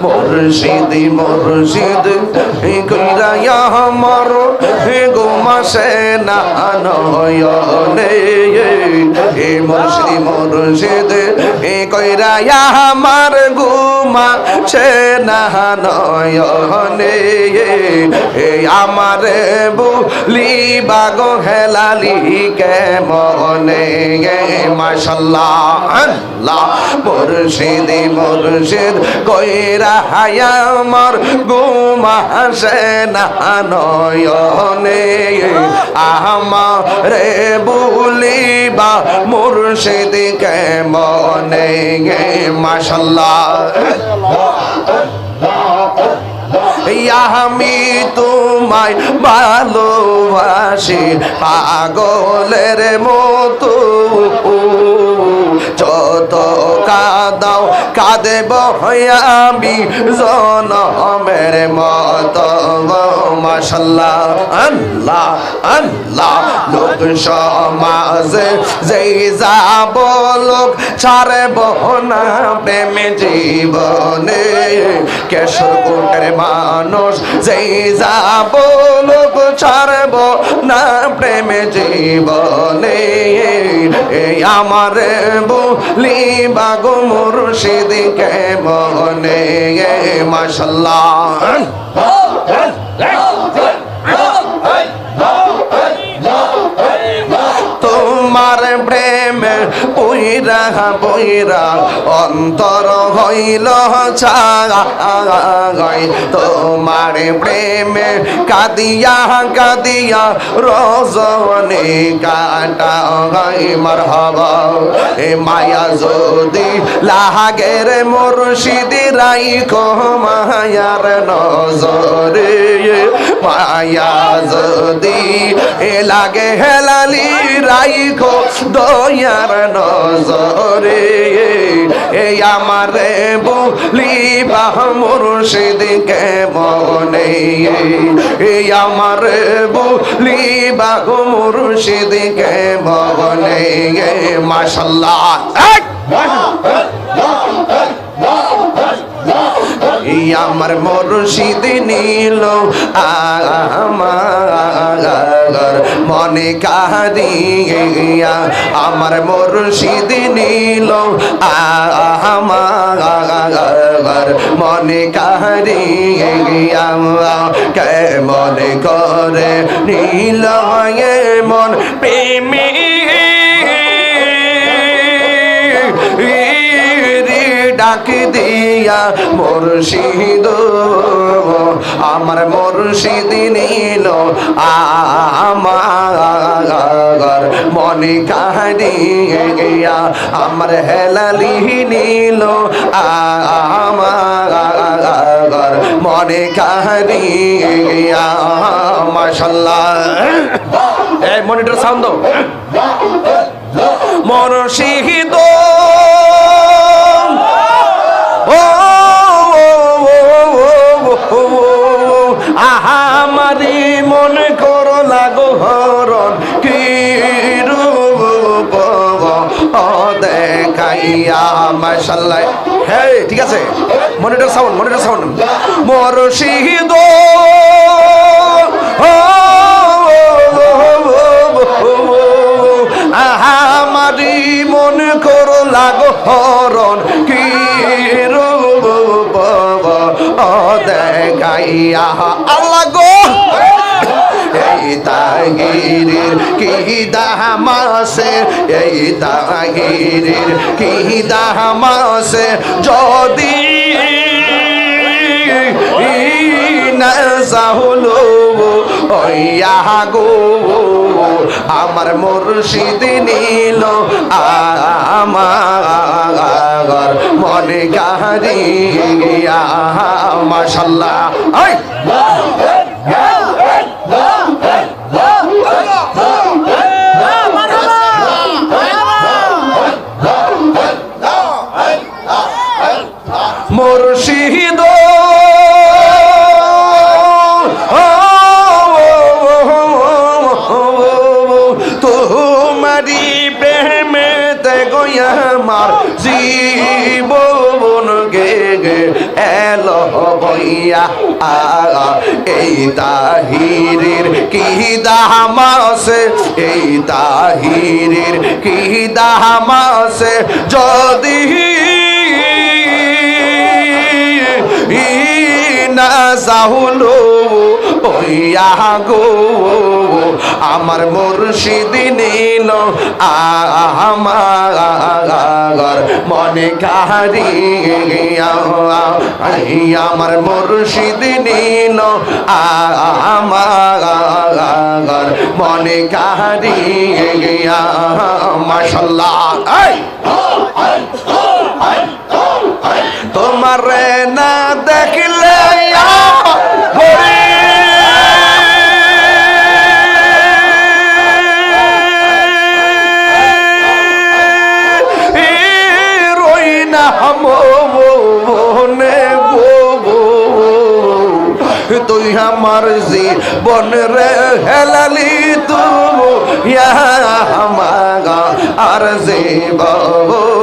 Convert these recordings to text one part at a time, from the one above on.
মুর্শিদি মুর্শিদ কইরা আমার ঘুমাসে না নয়নে এ মুর্শিদি মুর্শিদ কইরা আমার ঘুমাসে না নয়নে এ আমারে বুলিবা গো হেলালি কেমনে মাশাআল্লাহ আল্লাহ মুর্শিদি মুর্শিদ কইরা আমার ঘুমাসে না নয়নে আমারে বুলিবা মুর্শিদ কেমনে মাশাআল্লাহ আমি তোমায় ভালোবাসি পাগলের মতো যত কাঁদাও কাঁদেব আমি জনমের মতো মাশাআল্লাহ আল্লাহ আল্লাহ লোক সমাজে যেই যাব লোক ছাড়ব না প্রেম জীবনে কেশর কোটের মানুষ যেই যাব লোক ছাড়ব না প্রেম জীবনে আমার বুলিবা গো মুর্শিদ কেমনে মাশাআল্লাহ তোমার প্রেম পইরা পইরা অন্তর হইল ছাই তোমার প্রেম কাদিয়া কাদিয়া রজনী কাটাই মারহাবা এ মায়া যদি লাগে রে মুর্শিদি রাইখো মায়ার নজরে মায়া যদি লাগে হেলালি রাইখো দয়ার নজরে এই আমারে বুলিবা মুর্শিদ কেমনে এই আমারে বুলিবা মুর্শিদ কেমনে মাশাআল্লাহ আমার মুর্শিদ নীল আমার মনে কাঁদিয়া আমার মুর্শিদ নীল আমার মনে কাঁদিয়া কেমন করে নীল মন প্রেমে ডাক দিয়া মুর্শিদ আমার মুর্শিদ নীল আমার মনে কাঁদিয়া আমার হেলালি নীল আমার মনে কাঁদিয়া মাশাআল্লাহ এই মনিটর সাউন্ড মুর্শিদ আমারি মনে করো লাগো হরণ কি রূপ দেখাইয়া মাশাআল্লাহ হ্যাঁ ঠিক আছে মনিটর সাউন্ড মুর্শিদ আমারি মনে করো লাগো হরণ কি রূপ দেখাইয়া আল্লাহ গো এই তাহিরের কি দামাসে এই তাহিরের কি দামাসে যদি না হলো ওইয়া গো আমার মুর্শিদ নীল আমার মনে কাঁদিয়া মাশাআল্লাহ মুর্শিদ তোমারি প্রেমেতে গয়া আমার জীবন গে গে গেল বইয়া এই তাহিরের কি দাম আছে এই তাহিরের কি দাম আছে যদি না সাহুলো ওইয়া গো আমার মুর্শিদ নীল আমার মনে কারিয়া আমার মুর্শিদ নীল আমার মনে কারিয়া মাশাআল্লাহ তোমারে না দেখলে রই না মনে তুই আমার জীবন রে হেলালি তুমি আর জীবন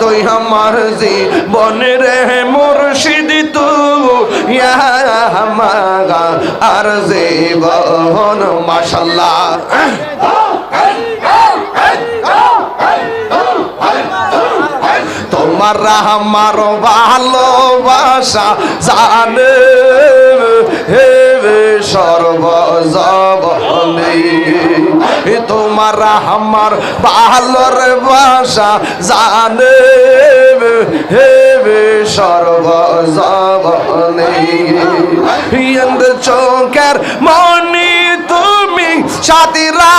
তুই আমার জীবন রে মুর্শিদ তুই আর জীবন মাশাআল্লাহ তোমার আমার ভালোবাসা জানে সর্বজবনে তোমার আমার ভালোর বাসা জানে সর্বজবনে চোখের মনি তুমি সাথীরা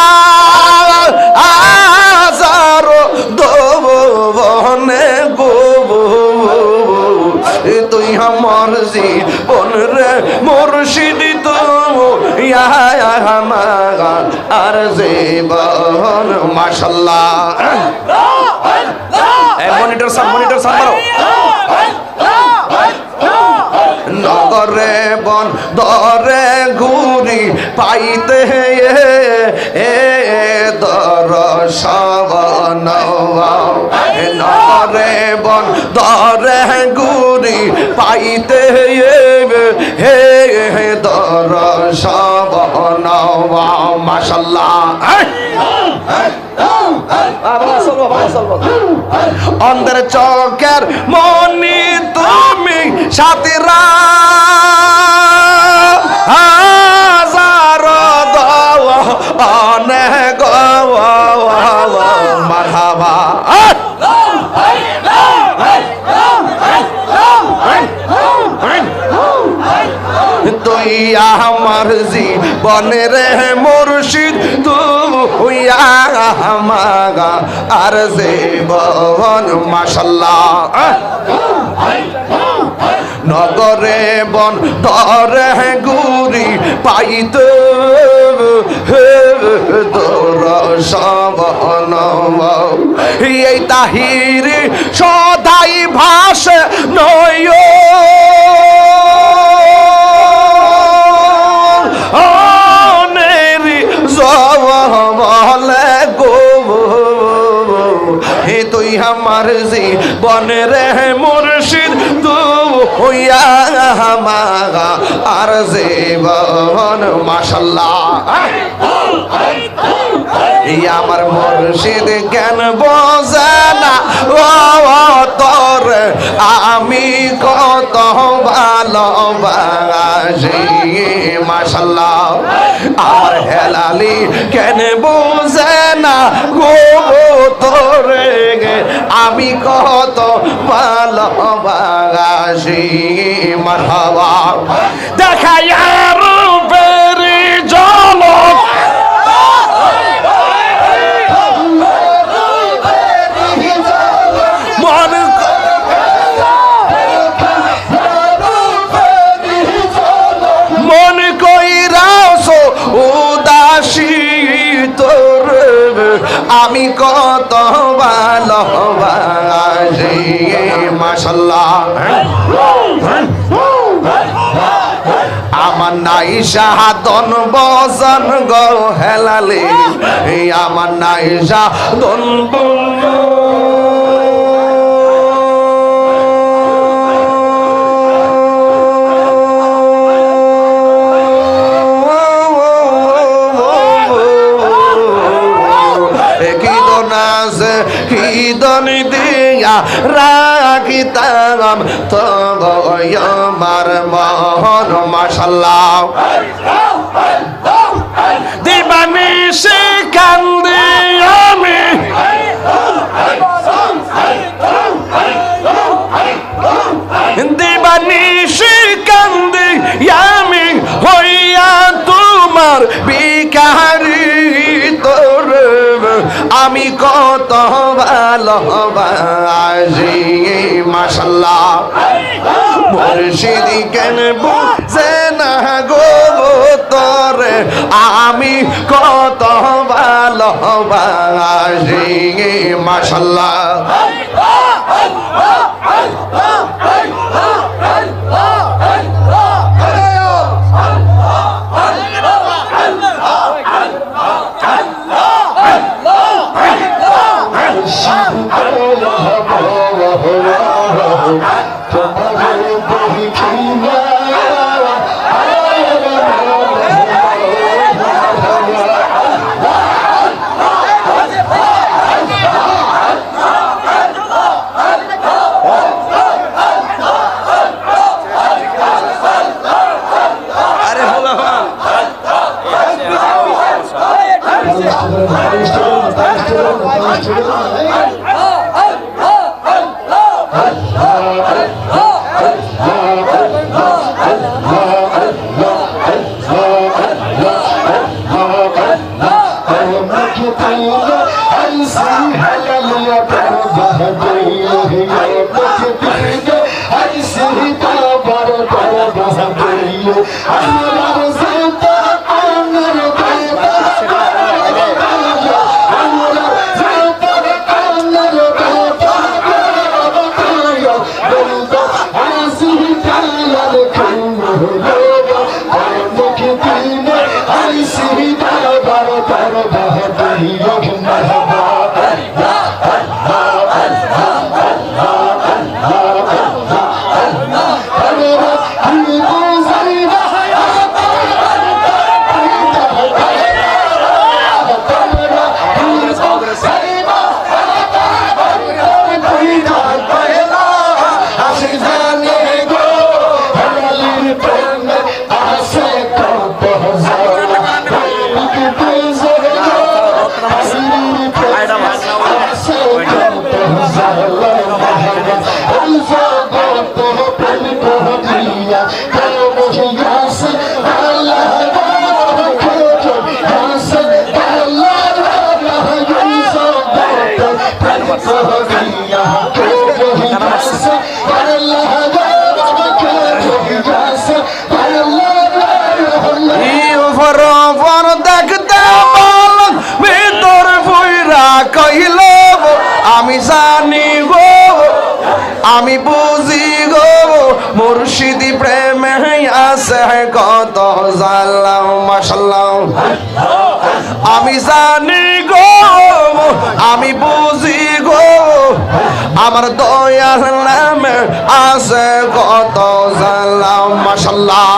আজারো দোবনে গো তুই আমার জীবন রে মুর্শিদ তুমি আর জীবন মাশাআল্লাহ মনিটর সাউন্ড মারো নগরে বন দরে ঘুরি পাইতে দর্শন নগরে বন দরে ঘুরি পাইতে দর্শন মাশাআল্লাহ অন্ধের চোখের মনি তুমি সাথীরা হাজারো অনেক মারহাবা তুই আমার জীবনের মুর্শিদ তুই আমার আর জীবন মাশাআল্লাহ নগরে বন তরে গুরি পাইতে দর্শন এই তাহির সদাই ভাষে নয় তুই আমার জীবনের মুর্শিদ তুই আমার আর জীবন মাশাআল্লাহ আমার মুর্শিদ জ্ঞান বোঝে না তোর আমি কত ভালোবাসি মাশাআল্লাহ আমার হেলালি কেন বোঝে না গো তোরে আমি কত ভালোবাসি মারহাবা দেখাই আর বেরি ঝলক মন কইরাছো উদাসী তোর আমি কত ভালোবাসি মাশাআল্লাহ আমার নাই সাধন বজন গো হেলালি আমার নাই সাধন করিয়া রাখিতাম তবু আমার মন মাশাআল্লাহ দিবানিশি কান্দি আমি দিবানিশি কান্দি আমি হইয়া তোমার ভিখারি তোর আমি কত ভালোবাসি মাশাআল্লাহ মুর্শিদি কেন বুঝে না গো তোরে আমি কত ভালোবাসি মাশাআল্লাহ আমি জানি গো আমি বুঝি গো মুর্শিদি প্রেমে আছে কত জানলাম মাশাআল্লাহ আমি জানি গো আমি বুঝি গো আমার দয়াল নামে আছে কত জানলাম মাশাআল্লাহ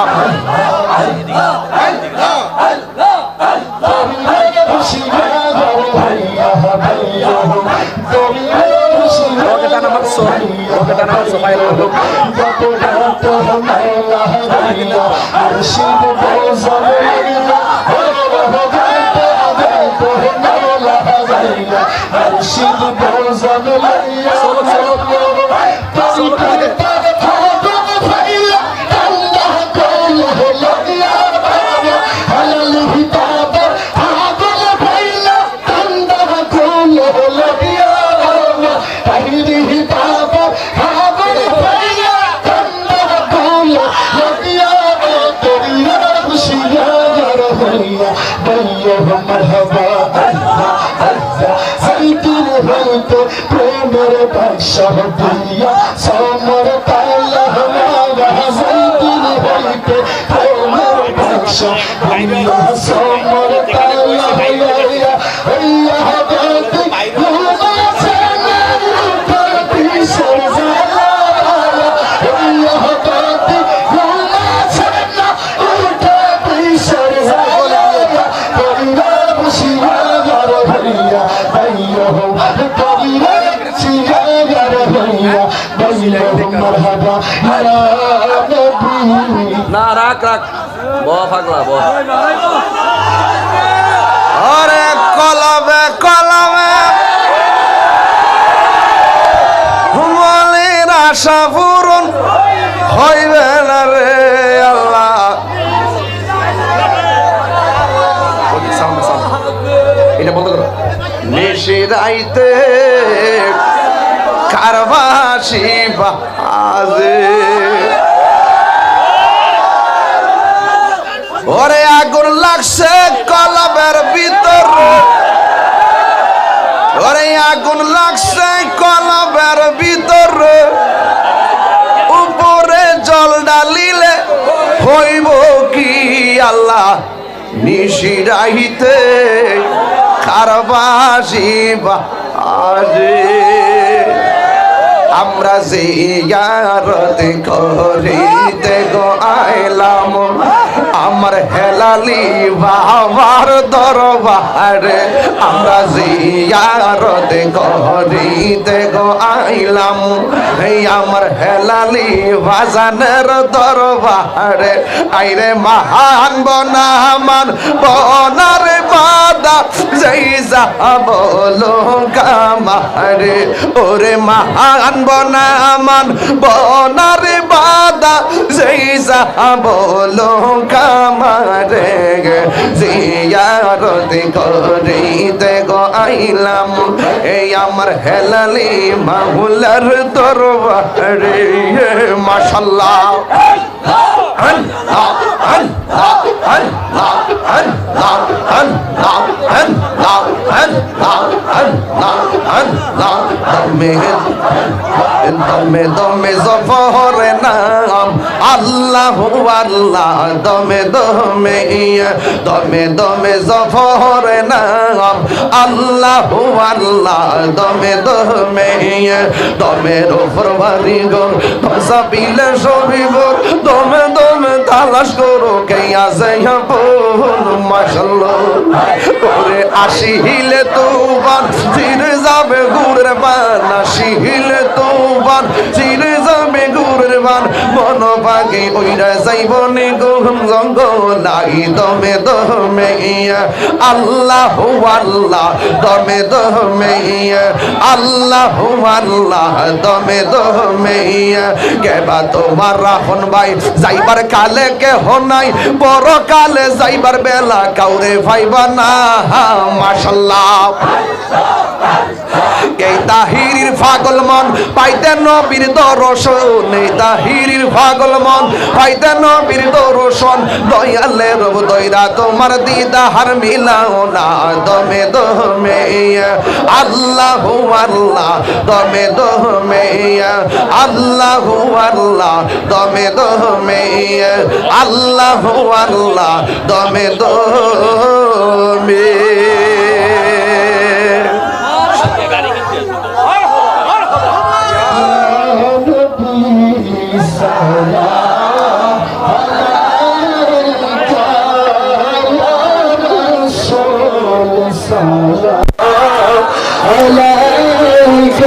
না রাখ রাখ ব পাগলা ব ওরে কলবে কলবে মনের আশা পূরণ হইবে না রে আল্লাহ। এটা বন্ধ করো। নিশিরাইতে কারবাসি বাজে ওরে আগুন লাগছে কলবের ভিতরে, ওরে আগুন লাগছে কলবের ভিতরে, উপরে জল ডালিলে হইব কি আল্লাহ। নিশিরাইতে কারবাসি বাজে আমরা জিয়ারত করিতে গো আইলাম আমার হেলালি বাবার দরবারে। আমরা জিয়ারত করিতে গো আইলাম এই আমার হেলালি বাজানের দরবারে। আইরে মহান বনামান বনার বাদা যেই যা বলো কামারে। ওরে মহান বনামান বনার বাদা যেই যা বলো কামারে। জিয়ারত করিতে গো আইলাম এই আমার হেলালি মাওলার দরবারে। মাশাআল্লাহ দমে দমে জফরে নাম আল্লাহ আল্লাহ দমে দমে দমে দমে জফরে নাম আল্লাহ আল্লাহ দমে দমে দমের উপর ভারী গোর সাবিলে সবিবর দমে দমে তালাশ করো কে আছে আপন। মাশাআল্লাহ ওরে আসিলে তুফান চিরে যাবে গুড়ের বান, আসিলে তুফান চিরে যাবে গুড়ের বান। মন পাখি উইরা যাইব নি গহম জঙ্গলাই দমে দমে আল্লাহ আল্লাহ দমে দমে আল্লাহ আল্লাহ দমে দমে। কেবা তোমার রাহন ভাই যাইবার কালে কেহ নাই, বড় কালে যাইবার বেলা কাউরে ভাইবা না। মাশাআল্লাহ এই তাহিরির পাগল মন পাইতে নবীর দর্শন, এই তাহিরির পাগল মন পাইতে নবীর দর্শন। দয়ালের দয়রা তোমার দিদার মিলাও না দমে দমে আল্লাহ আল্লাহ দমে দমে আল্লাহ আল্লাহ দমে দমে আল্লাহ আল্লাহ দমে দমে। عليك